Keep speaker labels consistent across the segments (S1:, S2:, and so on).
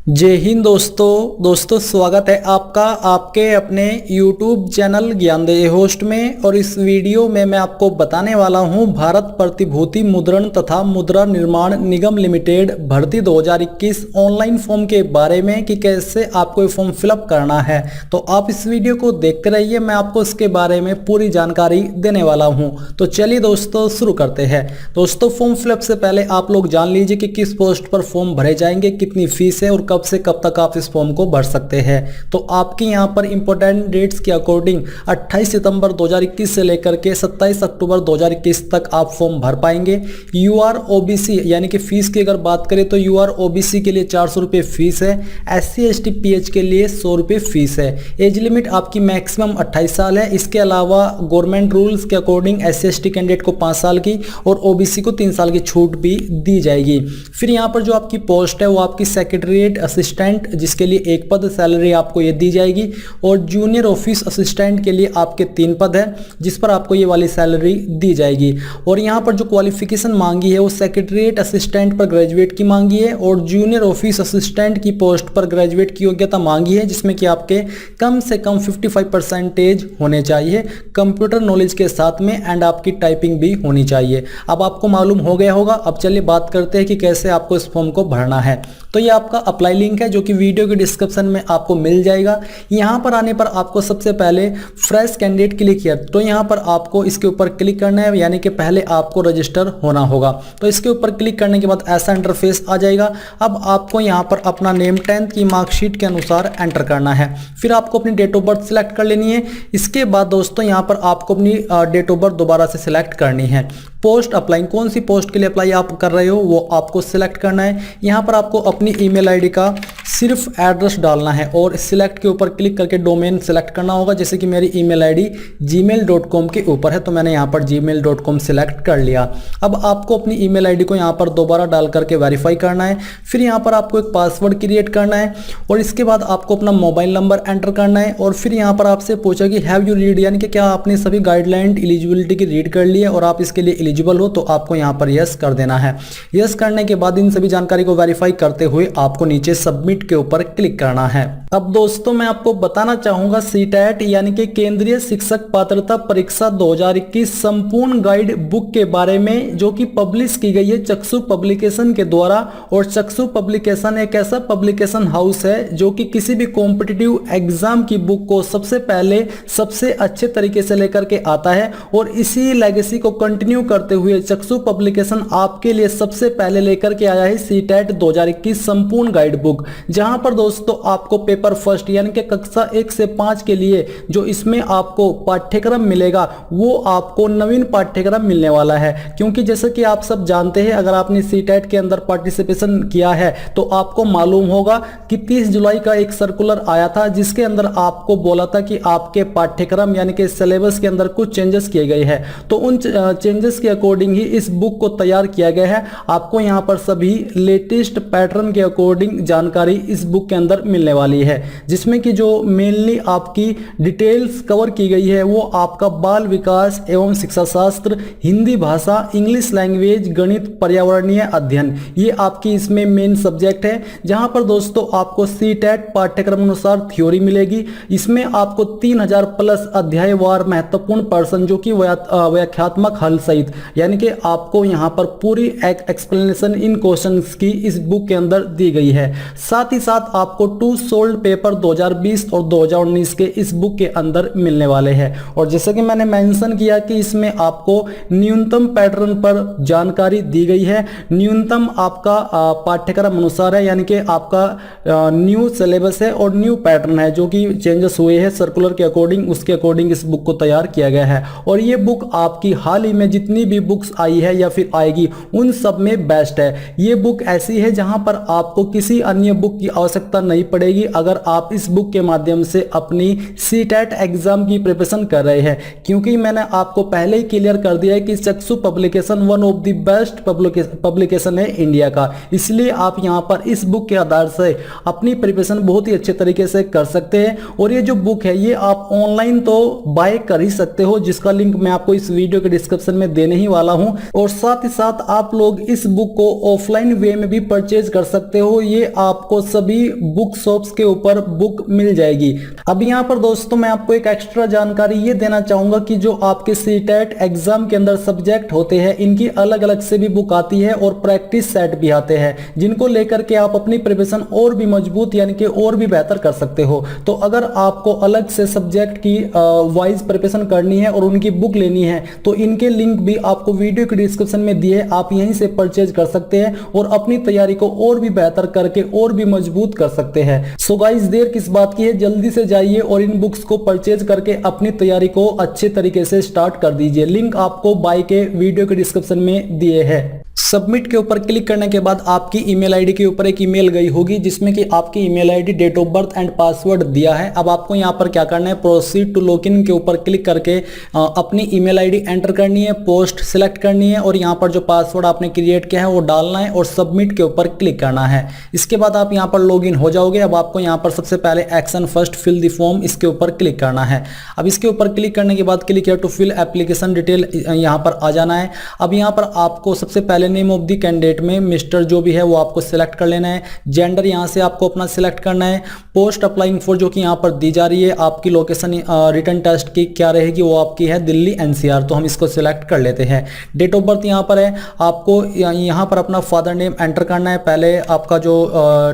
S1: जय हिंद दोस्तों स्वागत है आपका आपके अपने YouTube चैनल ज्ञानदेह होस्ट में। और इस वीडियो में मैं आपको बताने वाला हूं भारत प्रतिभूति मुद्रण तथा मुद्रा निर्माण निगम लिमिटेड भर्ती 2021 ऑनलाइन फॉर्म के बारे में कि कैसे आपको ये फॉर्म फिलअप करना है। तो आप इस वीडियो को देखते रहिए, मैं आपको इसके बारे में पूरी जानकारी देने वाला हूं। तो चलिए दोस्तों शुरू करते हैं। दोस्तों फॉर्म फिलअप से पहले आप लोग जान लीजिए कि किस पोस्ट पर फॉर्म भरे जाएंगे, कितनी फीस है और कब से कब तक आप इस फॉर्म को भर सकते हैं। तो आपके यहां पर इंपॉर्टेंट डेट्स के अकॉर्डिंग 28 सितंबर 2021 से लेकर के 27 अक्टूबर 2021 तक आप फॉर्म भर पाएंगे। यूआर ओबीसी यानी कि फीस की अगर बात करें तो यूआर ओबीसी के लिए 400 रुपये फीस है, एससी एसटी पीएच के लिए 100 रुपये फीस है। एज लिमिट आपकी मैक्सिमम 28 साल है। इसके अलावा गवर्नमेंट रूल्स के अकॉर्डिंग एससी एसटी कैंडिडेट को 5 साल की और ओबीसी को 3 साल की छूट भी दी जाएगी। फिर यहाँ पर जो आपकी पोस्ट है वो आपकी सेक्रेटरीट असिस्टेंट, जिसके लिए एक पद, सैलरी आपको ये दी जाएगी। और जूनियर ऑफिस असिस्टेंट के लिए आपके 3 पद है, जिस पर आपको ये वाली सैलरी दी जाएगी। और यहाँ पर जो क्वालिफिकेशन मांगी है वो सेक्रेटरीट असिस्टेंट पर ग्रेजुएट की मांगी है और जूनियर ऑफिस असिस्टेंट की पोस्ट पर ग्रेजुएट की योग्यता मांगी है, जिसमें कि आपके कम से कम 55% होने चाहिए कंप्यूटर नॉलेज के साथ में, एंड आपकी टाइपिंग भी होनी चाहिए। अब आपको मालूम हो गया होगा। अब चलिए बात करते हैं कि कैसे आपको इस फॉर्म को भरना है। तो ये आपका अप्लाई लिंक है जो कि वीडियो के डिस्क्रिप्शन में आपको मिल जाएगा। यहाँ पर आने पर आपको सबसे पहले फ्रेश कैंडिडेट क्लिक किया, तो यहाँ पर आपको इसके ऊपर क्लिक करना है, यानी कि पहले आपको रजिस्टर होना होगा। तो इसके ऊपर क्लिक करने के बाद ऐसा इंटरफेस आ जाएगा। अब आपको यहाँ पर अपना नेम 10th की मार्कशीट के अनुसार एंटर करना है। फिर आपको अपनी डेट ऑफ बर्थ सिलेक्ट कर लेनी है। इसके बाद दोस्तों यहाँ पर आपको अपनी डेट ऑफ बर्थ दोबारा से सिलेक्ट करनी है। पोस्ट अप्लाई, कौन सी पोस्ट के लिए अप्लाई आप कर रहे हो वो आपको सिलेक्ट करना है। यहाँ पर आपको अपनी ईमेल आईडी का सिर्फ एड्रेस डालना है और सिलेक्ट के ऊपर क्लिक करके डोमेन सिलेक्ट करना होगा। जैसे कि मेरी ईमेल आईडी gmail.com के ऊपर है, तो मैंने यहाँ पर gmail.com सिलेक्ट कर लिया। अब आपको अपनी ईमेल आईडी को यहाँ पर दोबारा डाल करके वेरीफाई करना है। फिर यहाँ पर आपको एक पासवर्ड क्रिएट करना है और इसके बाद आपको अपना मोबाइल नंबर एंटर करना है। और फिर यहाँ पर आपसे पूछा कि हैव यू रीड, यानी कि क्या आपने सभी गाइडलाइन एलिजिबिलिटी की रीड कर ली है और आप इसके लिए एलिजिबल हो, तो आपको यहाँ पर यस कर देना है। यस करने के बाद इन सभी जानकारी को वेरीफाई करते हुए आपको नीचे सबमिट के ऊपर क्लिक करना है। अब दोस्तों मैं आपको बताना चाहूंगा सीटेट यानी कि केंद्रीय शिक्षक पात्रता परीक्षा 2021 संपूर्ण गाइड बुक के बारे में, जो कि पब्लिश की गई है चक्षु पब्लिकेशन के द्वारा। और चक्षु पब्लिकेशन एक ऐसा पब्लिकेशन हाउस है जो कि किसी भी कॉम्पिटिटिव एग्जाम की बुक को सबसे पहले सबसे अच्छे तरीके से लेकर के आता है। और इसी लेगेसी को कंटिन्यू करते हुए चक्षु पब्लिकेशन आपके लिए सबसे पहले लेकर के आया है सीटेट 2021 संपूर्ण गाइड बुक, जहां पर दोस्तों आपको पेपर फर्स्ट यानी कि कक्षा 1 से 5 के लिए जो इसमें आपको पाठ्यक्रम मिलेगा वो आपको नवीन पाठ्यक्रम मिलने वाला है। क्योंकि जैसे कि आप सब जानते हैं, अगर आपने सीटेट के अंदर पार्टिसिपेशन किया है तो आपको मालूम होगा कि 30 जुलाई का एक सर्कुलर आया था, जिसके अंदर आपको बोला था कि आपके पाठ्यक्रम यानी कि सिलेबस के अंदर कुछ चेंजेस किए गए हैं। तो उन चेंजेस के अकॉर्डिंग ही इस बुक को तैयार किया गया है। आपको यहाँ पर सभी लेटेस्ट पैटर्न के अकॉर्डिंग जानकारी इस बुक के अंदर मिलने वाली है, जिसमें कि जो मेनली आपकी डिटेल्स कवर की गई है वो आपका बाल विकास एवं शिक्षा शास्त्र, हिंदी भाषा, इंग्लिश लैंग्वेज, गणित, पर्यावरणीय अध्ययन, ये आपकी इसमें मेन सब्जेक्ट है। जहां पर दोस्तों आपको सीटेट पाठ्यक्रम अनुसार थ्योरी मिलेगी। इसमें आपको 3000 प्लस अध्यायवार महत्वपूर्ण पर्सन जो कि व्याख्यात्मक हल सहित, यानी कि आपको यहां पर पूरी एक्सप्लेनेशन इन क्वेश्चंस की इस बुक के अंदर दी गई है। साथ ही साथ आपको 2 सोल्ड पेपर 2020 और 2019 के इस बुक के अंदर मिलने वाले हैं। और जैसे कि मैंने मेंशन किया कि इसमें आपको न्यूनतम पैटर्न पर जानकारी दी गई है। न्यूनतम आपका पाठ्यक्रम अनुसार है, यानी कि आपका न्यू सिलेबस है और न्यू पैटर्न है जो कि चेंजेस हुए हैं सर्कुलर के अकॉर्डिंग, उसके अकॉर्डिंग इस बुक को तैयार किया गया है। और ये बुक आपकी हाल ही में जितनी भी बुक्स आई है या फिर आएगी उन सब में बेस्ट है। ये बुक ऐसी है जहां पर आपको किसी अन्य बुक की आवश्यकता नहीं पड़ेगी अगर आप इस बुक के माध्यम से अपनी सीटेट एग्जाम की प्रिपरेशन कर रहे हैं। क्योंकि मैंने आपको पहले ही क्लियर कर दिया है कि चक्षु publication one of the best publication है इंडिया का, इसलिए आप यहां पर इस बुक के आधार से अपनी प्रिपरेशन बहुत ही अच्छे तरीके से कर सकते हैं। और ये जो बुक है ये आप ऑनलाइन तो बाय कर ही सकते हो, जिसका लिंक मैं आपको इस वीडियो के डिस्क्रिप्शन में देने ही वाला हूं। और साथ ही साथ आप लोग इस बुक को ऑफलाइन वे में भी परचेज कर सकते हो। ये आपको सभी बुक शॉप्स के ऊपर बुक मिल जाएगी। अब यहाँ पर दोस्तों मैं आपको एक एक्स्ट्रा जानकारी ये देना चाहूंगा कि जो आपके सीटेट एग्जाम के अंदर सब्जेक्ट होते हैं इनकी अलग अलग से भी बुक आती है और प्रैक्टिस सेट भी आते हैं, जिनको लेकर के आप अपनी प्रिपरेशन और भी मजबूत यानी कि और भी बेहतर कर सकते हो। तो अगर आपको अलग से सब्जेक्ट की वाइज प्रिपरेशन करनी है और उनकी बुक लेनी है तो इनके लिंक भी आपको वीडियो के डिस्क्रिप्शन में दिए, आप यहीं से परचेज कर सकते हैं और अपनी तैयारी को और भी बेहतर करके और भी मजबूत कर सकते हैं। सो गाइस देर किस बात की है, जल्दी से जाइए और इन बुक्स को परचेज करके अपनी तैयारी को अच्छे तरीके से स्टार्ट कर दीजिए। लिंक आपको बाय के वीडियो के डिस्क्रिप्शन में दिए हैं। सबमिट के ऊपर क्लिक करने के बाद आपकी ईमेल आईडी के ऊपर एक ईमेल गई होगी जिसमें कि आपकी email ID, date of birth and password दिया है। अब आपको यहां पर क्या करना है, प्रोसीड टू लॉगिन के ऊपर क्लिक करके अपनी ईमेल आईडी एंटर करनी है, पोस्ट सिलेक्ट करनी है और यहां पर जो पासवर्ड आपने क्रिएट किया है वो डालना है और सबमिट के ऊपर क्लिक करना है। इसके बाद आप यहां पर लॉगिन हो जाओगे। अब आपको यहां पर सबसे पहले action first fill the form, इसके ऊपर क्लिक करना है। अब इसके ऊपर क्लिक करने के बाद click here to fill application detail, यहां पर आ जाना है। अब यहां पर आपको सबसे पहले नेम ऑफ द कैंडिडेट में मिस्टर जो भी है वो आपको सिलेक्ट कर लेना है। जेंडर यहां से आपको अपना सिलेक्ट करना है। पोस्ट अप्लाइंग फॉर जो कि यहां पर दी जा रही है, आपकी लोकेशन रिटर्न टेस्ट की क्या रहेगी, वो आपकी है दिल्ली एनसीआर, तो हम इसको सिलेक्ट कर लेते हैं। डेट ऑफ बर्थ यहां पर है, आपको यहां पर अपना फादर नेम एंटर करना है। पहले आपका जो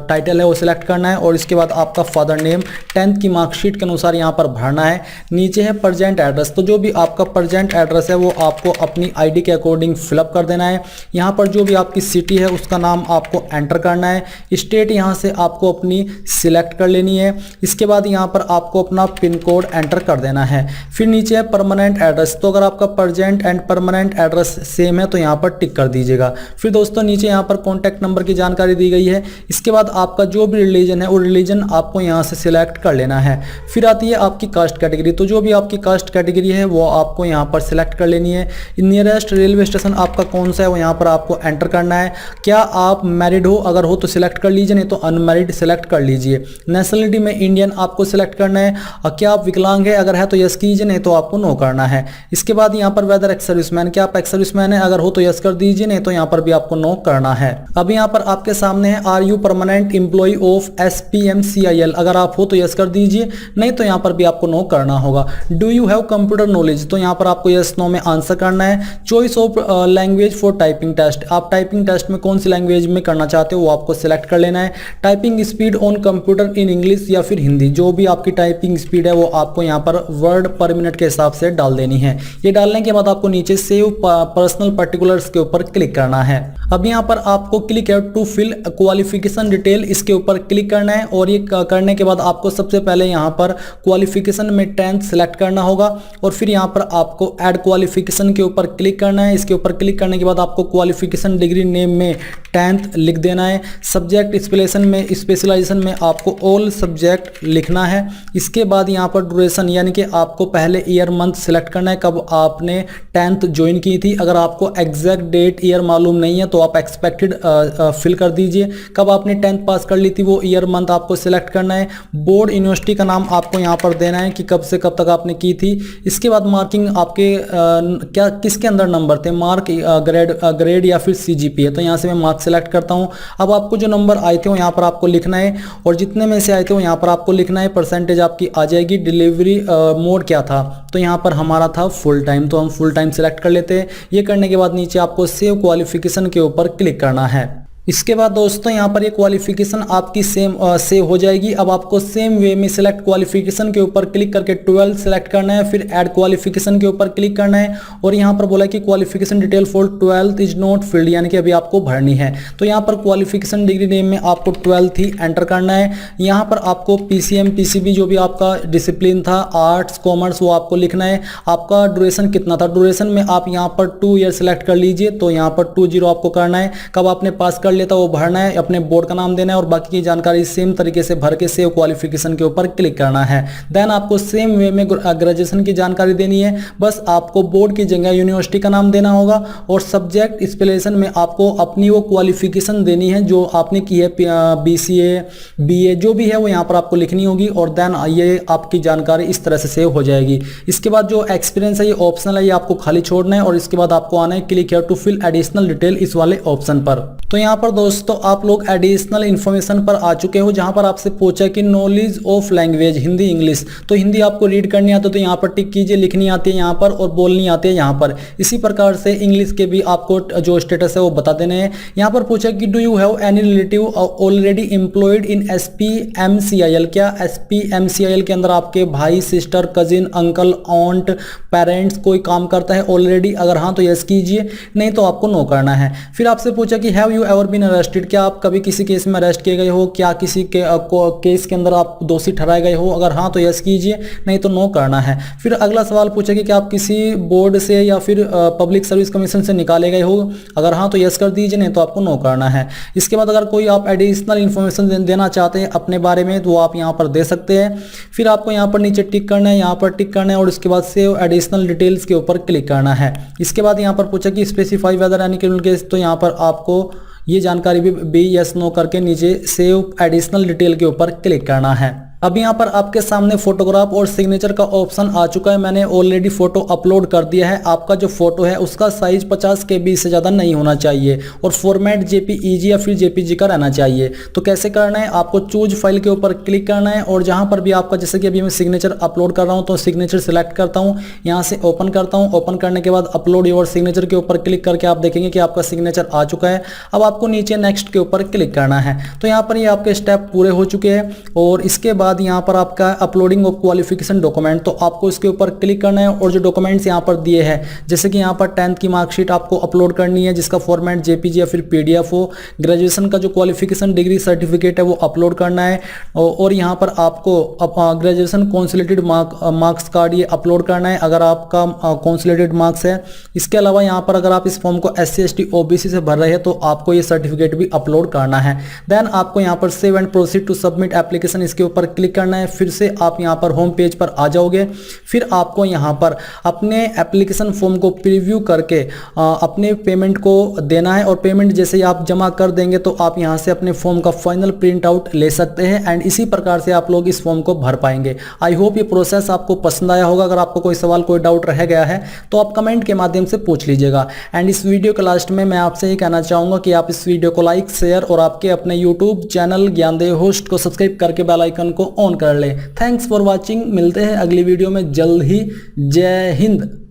S1: टाइटल है वो सिलेक्ट करना है और इसके बाद आपका फादर नेम 10th की मार्कशीट के अनुसार यहां पर भरना है। नीचे है प्रेजेंट एड्रेस, तो जो भी आपका प्रेजेंट एड्रेस है वो आपको अपनी आईडी के अकॉर्डिंग फिलअप कर देना है। यहां पर जो भी आपकी सिटी है उसका नाम आपको एंटर करना है। स्टेट यहां से आपको अपनी सिलेक्ट कर लेनी है। इसके बाद यहां पर आपको अपना पिन कोड एंटर कर देना है। फिर नीचे है परमानेंट एड्रेस, तो अगर आपका present and permanent address same है तो यहां पर टिक कर दीजिएगा। फिर दोस्तों नीचे यहां पर कॉन्टैक्ट नंबर की जानकारी दी गई है। इसके बाद आपका जो भी रिलीजन है वो रिलीजन आपको यहां से सिलेक्ट कर लेना है। फिर आती है आपकी कास्ट कैटेगरी, तो जो भी आपकी कास्ट कैटेगरी है वो आपको यहां पर सिलेक्ट कर लेनी है। नियरेस्ट रेलवे स्टेशन आपका कौन सा है वो यहां पर आपको एंटर करना है। क्या आप मैरिड हो, अगर हो तो सिलेक्ट कर लीजिए, नहीं तो अनमैरिड सिलेक्ट कर लीजिए। नेशनलिटी में इंडियन आपको सिलेक्ट करना है। और क्या आप विकलांग है, अगर है तो यस कीजिए, नहीं तो आपको नो करना है। इसके बाद यहाँ पर वेदर एक्स सर्विसमैन, क्या आप एक्स सर्विसमैन है, अगर हो तो यस कर दीजिए, नहीं तो यहाँ पर भी आपको नो करना है। अब यहाँ पर आपके सामने है are you permanent employ of SPMCIL, अगर आप हो तो यस कर दीजिए, नहीं तो यहाँ पर भी आपको नो करना होगा। Do you have computer knowledge, तो यहाँ पर आपको यस नो में आंसर करना है। Choice of language for typing test, आप टाइपिंग टेस्ट में कौन सी लैंग्वेज में करना चाहते हो वो आपको सिलेक्ट कर लेना है। Typing speed on computer in English या फिर हिंदी, जो भी आपकी टाइपिंग स्पीड है वो आपको यहाँ पर वर्ड पर मिनट के हिसाब से डाल देनी है। ये डालने के बाद आपको नीचे सेव पर्सनल पर्टिकुलर्स के ऊपर क्लिक करना है। अब यहाँ पर आपको क्लिक है टू फिल क्वालिफिकेशन डिटेल, इसके ऊपर क्लिक करना है और ये करने के बाद आपको सबसे पहले यहाँ पर क्वालिफिकेशन में 10th सेलेक्ट करना होगा और फिर यहाँ पर आपको ऐड क्वालिफिकेशन के ऊपर क्लिक करना है। इसके ऊपर क्लिक करने के बाद आपको क्वालिफिकेशन डिग्री नेम में 10th लिख देना है। सब्जेक्ट स्पेशलाइजेशन में आपको ऑल सब्जेक्ट लिखना है। इसके बाद यहाँ पर ड्यूरेशन यानी कि आपको पहले ईयर मंथ सिलेक्ट करना है, कब आपने 10th ज्वाइन की थी। अगर आपको एग्जैक्ट डेट ईयर मालूम नहीं है तो आप एक्सपेक्टेड फिल कर दीजिए। कब आपने 10th पास कर ली थी वो ईयर मंथ आपको सिलेक्ट करना है। बोर्ड यूनिवर्सिटी का नाम आपको यहाँ पर देना है कि कब से कब तक आपने की थी। इसके बाद मार्किंग आपके क्या किसके अंदर नंबर थे, मार्क ग्रेड या फिर CGPA, तो यहाँ से मैं मार्क सेलेक्ट करता हूँ। अब आपको जो नंबर आए थे वो यहाँ पर आपको लिखना है और जितने में से आए थे वो यहाँ पर आपको लिखना है। परसेंटेज आपकी आ जाएगी। डिलीवरी मोड क्या था, तो यहाँ पर हमारा था फुल टाइम, तो हम फुल टाइम सेलेक्ट कर लेते हैं। ये करने के बाद नीचे आपको सेव क्वालिफिकेशन के ऊपर क्लिक करना है। इसके बाद दोस्तों यहाँ पर ये क्वालिफिकेशन आपकी सेव हो जाएगी। अब आपको सेम वे में सिलेक्ट क्वालिफिकेशन के ऊपर क्लिक करके 12 सेलेक्ट करना है, फिर ऐड क्वालिफिकेशन के ऊपर क्लिक करना है और यहाँ पर बोला कि qualification detail for 12th is not field, यानी कि अभी आपको भरनी है। तो यहाँ पर क्वालिफिकेशन डिग्री नेम में आपको 12th ही एंटर करना है। यहाँ पर आपको PCM PCB जो भी आपका डिसिप्लिन था, आर्ट्स कॉमर्स, वो आपको लिखना है। आपका ड्यूरेशन कितना था, ड्यूरेशन में आप यहाँ पर 2 ईयर सेलेक्ट कर लीजिए, तो यहाँ पर 20 आपको करना है। कब आपने पास कर लेता वो भरना है, अपने बोर्ड का नाम देना है और बाकी की जानकारी सेम तरीके से भर के सेव क्वालिफिकेशन के ऊपर क्लिक करना है। देन आपको सेम वे में ग्रेजुएशन की जानकारी देनी है, बस आपको बोर्ड की जगह यूनिवर्सिटी का नाम देना होगा और सब्जेक्ट स्पेशलाइजेशन में आपको अपनी वो क्वालिफिकेशन देनी है जो आपने की है, BCA BA जो भी है वो यहाँ पर आपको लिखनी होगी और देन ये आपकी जानकारी इस तरह से सेव हो जाएगी। इसके बाद जो एक्सपीरियंस है ये ऑप्शनल है, ये आपको खाली छोड़ना है और इसके बाद आपको आना है click here to fill additional detail इस वाले ऑप्शन पर। तो यहाँ पर पर दोस्तों आप लोग एडिशनल इन्फॉर्मेशन पर आ चुके हो, जहां पर आपसे पूछा कि knowledge of language Hindi English. तो हिंदी आपको रीड करनी आती है तो यहाँ पर टिक कीजिए, लिखनी आती है यहाँ पर और बोलनी आती है यहाँ पर। इसी प्रकार से इंग्लिश के भी आपको जो स्टेटस है वो बता देने हैं। यहाँ पर पूछा कि do you have any relative already employed in SPMCIL। क्या SPMCIL के अंदर आपके भाई, सिस्टर, कजिन, अंकल, ऑन्ट, पेरेंट्स कोई काम करता है ऑलरेडी? अगर हाँ तो यस कीजिए, नहीं तो आपको नो करना है। फिर आपसे पूछा कि have you ever been arrested. क्या आप कभी किसी केस में अरेस्ट किए गए हो? क्या किसी के केस के अंदर आप दोषी ठहराए गए हो? अगर हाँ तो यस कीजिए, नहीं तो नो करना है। फिर अगला सवाल पूछा कि क्या आप किसी बोर्ड से या फिर पब्लिक सर्विस कमीशन से निकाले गए हो? अगर हाँ तो यस कर दीजिए, नहीं तो आपको नो करना है। इसके बाद अगर कोई आप एडिशनल इन्फॉर्मेशन देना चाहते हैं अपने बारे में तो आप यहाँ पर दे सकते हैं। फिर आपको यहाँ पर नीचे टिक करना है, यहाँ पर टिक करना है और उसके बाद सेव एडिशनल डिटेल्स के ऊपर क्लिक करना है। इसके बाद यहाँ पर पूछा कि specify whether any criminal case, तो यहाँ पर आपको ये जानकारी भी यस नो करके नीचे सेव एडिशनल डिटेल के ऊपर क्लिक करना है। अब यहाँ पर आपके सामने फोटोग्राफ और सिग्नेचर का ऑप्शन आ चुका है। मैंने ऑलरेडी फोटो अपलोड कर दिया है। आपका जो फोटो है उसका साइज 50 KB से ज़्यादा नहीं होना चाहिए और फॉर्मेट JPEG या फिर JPG का रहना चाहिए। तो कैसे करना है, आपको चूज फाइल के ऊपर क्लिक करना है और जहाँ पर भी आपका, जैसे कि अभी मैं सिग्नेचर अपलोड कर रहा हूँ तो सिग्नेचर सिलेक्ट करता हूँ, यहाँ से ओपन करता हूँ। ओपन करने के बाद अपलोड योर सिग्नेचर के ऊपर क्लिक करके आप देखेंगे कि आपका सिग्नेचर आ चुका है। अब आपको नीचे नेक्स्ट के ऊपर क्लिक करना है। तो यहाँ पर ये आपके स्टेप पूरे हो चुके हैं और इसके बाद यहाँ पर आपका अपलोडिंग ऑफ क्वालिफिकेशन डॉक्यूमेंट, तो आपको इसके ऊपर क्लिक करना है और जो डॉक्यूमेंट्स यहाँ पर दिए हैं, जैसे कि यहाँ पर 10th की मार्कशीट आपको अपलोड करनी है जिसका फॉर्मेट JPG या फिर PDF हो। ग्रेजुएशन का जो क्वालिफिकेशन डिग्री सर्टिफिकेट है वो अपलोड करना है और यहाँ पर आपको ग्रेजुएशन कॉन्सोलिडेटेड मार्क्स कार्ड ये अपलोड करना है अगर आपका कॉन्सोलिडेटेड मार्क्स है। इसके अलावा यहाँ पर अगर आप इस फॉर्म को SC ST OBC से भर रहे हैं तो आपको ये सर्टिफिकेट भी अपलोड करना है। देन आपको यहाँ पर save and proceed to submit application, इसके ऊपर क्लिक करना है। फिर से आप यहाँ पर होम पेज पर आ जाओगे। फिर आपको यहाँ पर अपने एप्लीकेशन फॉर्म को प्रीव्यू करके अपने पेमेंट को देना है और पेमेंट जैसे ही आप जमा कर देंगे तो आप यहाँ से अपने फॉर्म का फाइनल प्रिंट आउट ले सकते हैं एंड इसी प्रकार से आप लोग इस फॉर्म को भर पाएंगे। आई होप ये प्रोसेस आपको पसंद आया होगा। अगर आपको कोई सवाल, कोई डाउट रह गया है तो आप कमेंट के माध्यम से पूछ लीजिएगा। एंड इस वीडियो के लास्ट में मैं आपसे ये कहना चाहूँगा कि आप इस वीडियो को लाइक, शेयर और आपके अपने यूट्यूब चैनल ज्ञानदेव होस्ट को सब्सक्राइब करके बेल आइकन को ऑन कर ले। Thanks for watching. मिलते हैं अगली वीडियो में जल्द ही। जय हिंद।